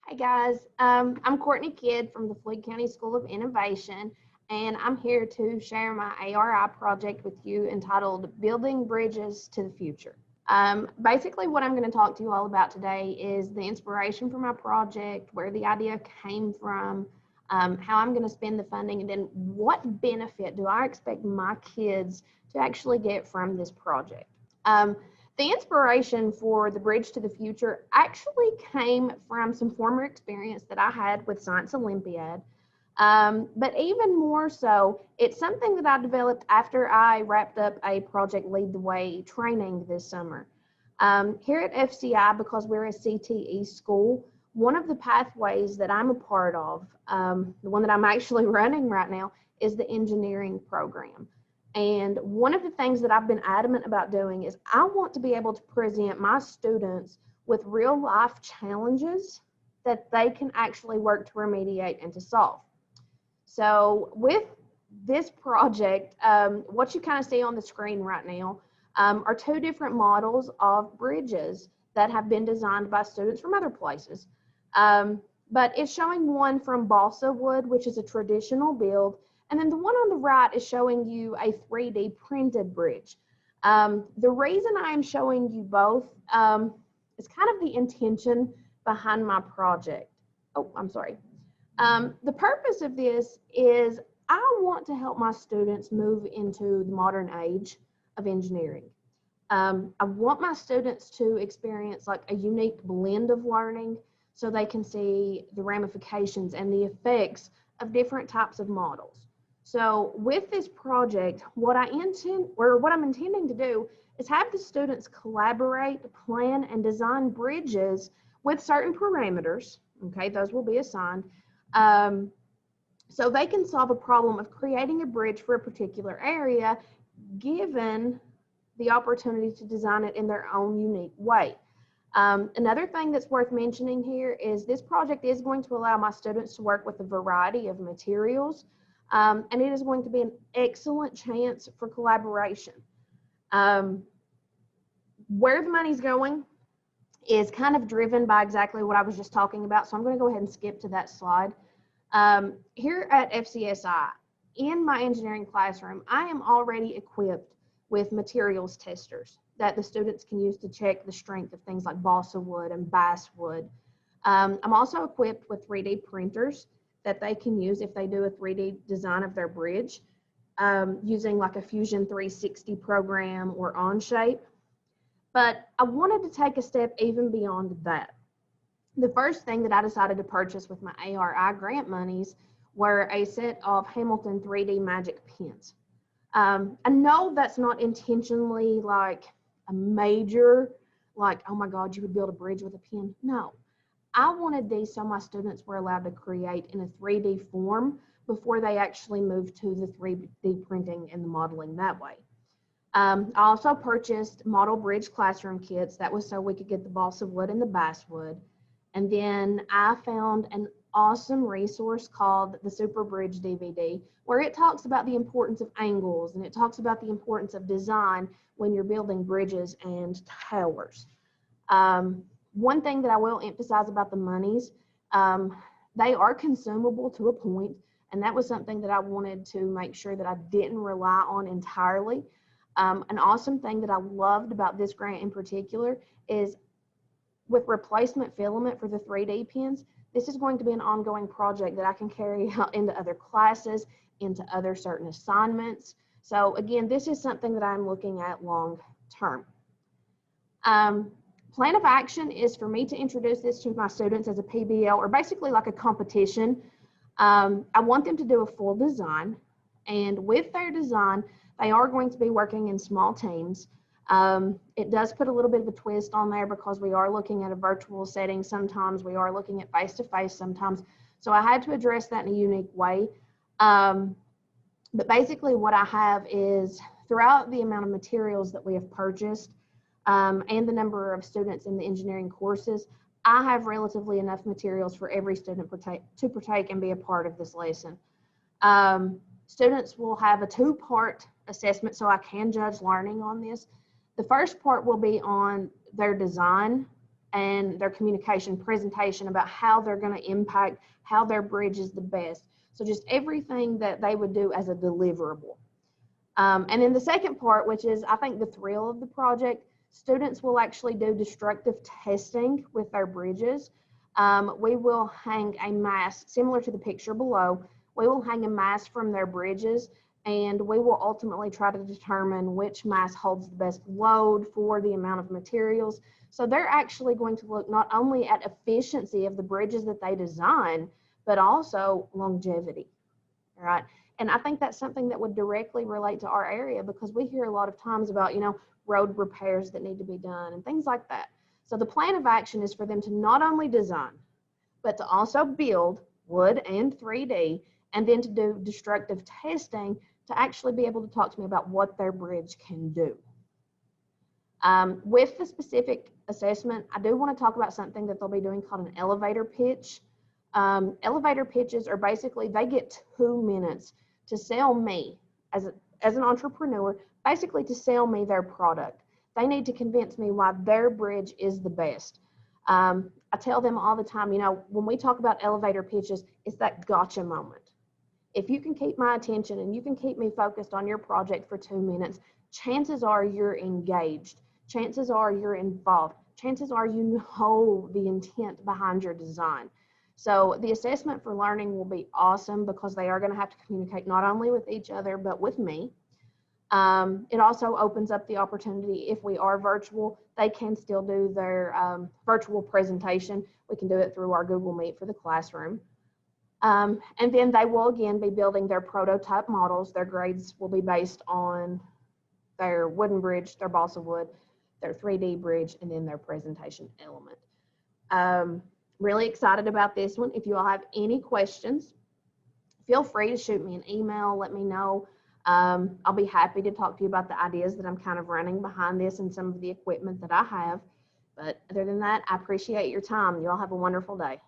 Hey guys, I'm Courtney Kidd from the Floyd County School of Innovation, and I'm here to share my ARI project with you entitled Building Bridges to the Future. Basically, what I'm going to talk to you all about today is the inspiration for my project, where the idea came from, how I'm going to spend the funding, and then what benefit do I expect my kids to actually get from this project. The inspiration for the Bridge to the Future actually came from some former experience that I had with Science Olympiad. But even more so, it's something that I developed after I wrapped up a Project Lead the Way training this summer. Here at FCI, because we're a CTE school, one of the pathways that I'm a part of, the one that I'm actually running right now, is the engineering program. And one of the things that I've been adamant about doing is I want to be able to present my students with real life challenges that they can actually work to remediate and to solve. So with this project, what you kind of see on the screen right now are two different models of bridges that have been designed by students from other places. But it's showing one from balsa wood, which is a traditional build, and then the one on the right is showing you a 3D printed bridge. The reason I am showing you both is kind of the intention behind my project. Oh, I'm sorry. The purpose of this is I want to help my students move into the modern age of engineering. I want my students to experience like a unique blend of learning so they can see the ramifications and the effects of different types of models. So with this project, what I'm intending to do is have the students collaborate, plan, and design bridges with certain parameters. Okay, those will be assigned. So they can solve a problem of creating a bridge for a particular area, given the opportunity to design it in their own unique way. Another thing that's worth mentioning here is this project is going to allow my students to work with a variety of materials. And it is going to be an excellent chance for collaboration. Where the money's going is kind of driven by exactly what I was just talking about. So I'm going to go ahead and skip to that slide. Here at FCSI, in my engineering classroom, I am already equipped with materials testers that the students can use to check the strength of things like balsa wood and basswood. I'm also equipped with 3D printers that they can use if they do a 3D design of their bridge using like a Fusion 360 program or Onshape. But I wanted to take a step even beyond that. The first thing that I decided to purchase with my ARI grant monies were a set of Hamilton 3D Magic pens. I know that's not intentionally like a major, like, oh my God, you would build a bridge with a pen. No. I wanted these so my students were allowed to create in a 3D form before they actually moved to the 3D printing and the modeling that way. I also purchased model bridge classroom kits. That was so we could get the balsa wood and the basswood. And then I found an awesome resource called the Super Bridge DVD, where it talks about the importance of angles and it talks about the importance of design when you're building bridges and towers. One thing that I will emphasize about the monies, they are consumable to a point, and that was something that I wanted to make sure that I didn't rely on entirely. An awesome thing that I loved about this grant in particular is with replacement filament for the 3D pens, this is going to be an ongoing project that I can carry out into other classes, into other certain assignments. So again, this is something that I'm looking at long term. Plan of action is for me to introduce this to my students as a PBL, or basically like a competition. I want them to do a full design, and with their design, they are going to be working in small teams. It does put a little bit of a twist on there because we are looking at a virtual setting sometimes, we are looking at face-to-face sometimes, so I had to address that in a unique way. But basically what I have is, throughout the amount of materials that we have purchased, and the number of students in the engineering courses, I have relatively enough materials for every student to partake and be a part of this lesson. Students will have a two-part assessment, so I can judge learning on this. The first part will be on their design, and their communication presentation about how they're going to impact, how their bridge is the best. So just everything that they would do as a deliverable. And then the second part, which is I think the thrill of the project, students will actually do destructive testing with their bridges. We will hang a mast similar to the picture below. We will hang a mast from their bridges, and we will ultimately try to determine which mast holds the best load for the amount of materials. So they're actually going to look not only at efficiency of the bridges that they design, but also longevity, all right? And I think that's something that would directly relate to our area, because we hear a lot of times about, road repairs that need to be done and things like that. So the plan of action is for them to not only design, but to also build wood and 3D, and then to do destructive testing to actually be able to talk to me about what their bridge can do. With the specific assessment, I do want to talk about something that they'll be doing called an elevator pitch. Elevator pitches are basically, they get 2 minutes to sell me as an entrepreneur, basically to sell me their product. They need to convince me why their bridge is the best. I tell them all the time, when we talk about elevator pitches, it's that gotcha moment. If you can keep my attention and you can keep me focused on your project for 2 minutes, chances are you're engaged. Chances are you're involved. Chances are you know the intent behind your design. So the assessment for learning will be awesome, because they are going to have to communicate not only with each other, but with me. It also opens up the opportunity, if we are virtual, they can still do their virtual presentation. We can do it through our Google Meet for the classroom. And then they will again be building their prototype models. Their grades will be based on their wooden bridge, their balsa wood, their 3D bridge, and then their presentation element. Really excited about this one. If you all have any questions, feel free to shoot me an email, let me know. I'll be happy to talk to you about the ideas that I'm kind of running behind this and some of the equipment that I have. But other than that, I appreciate your time. You all have a wonderful day.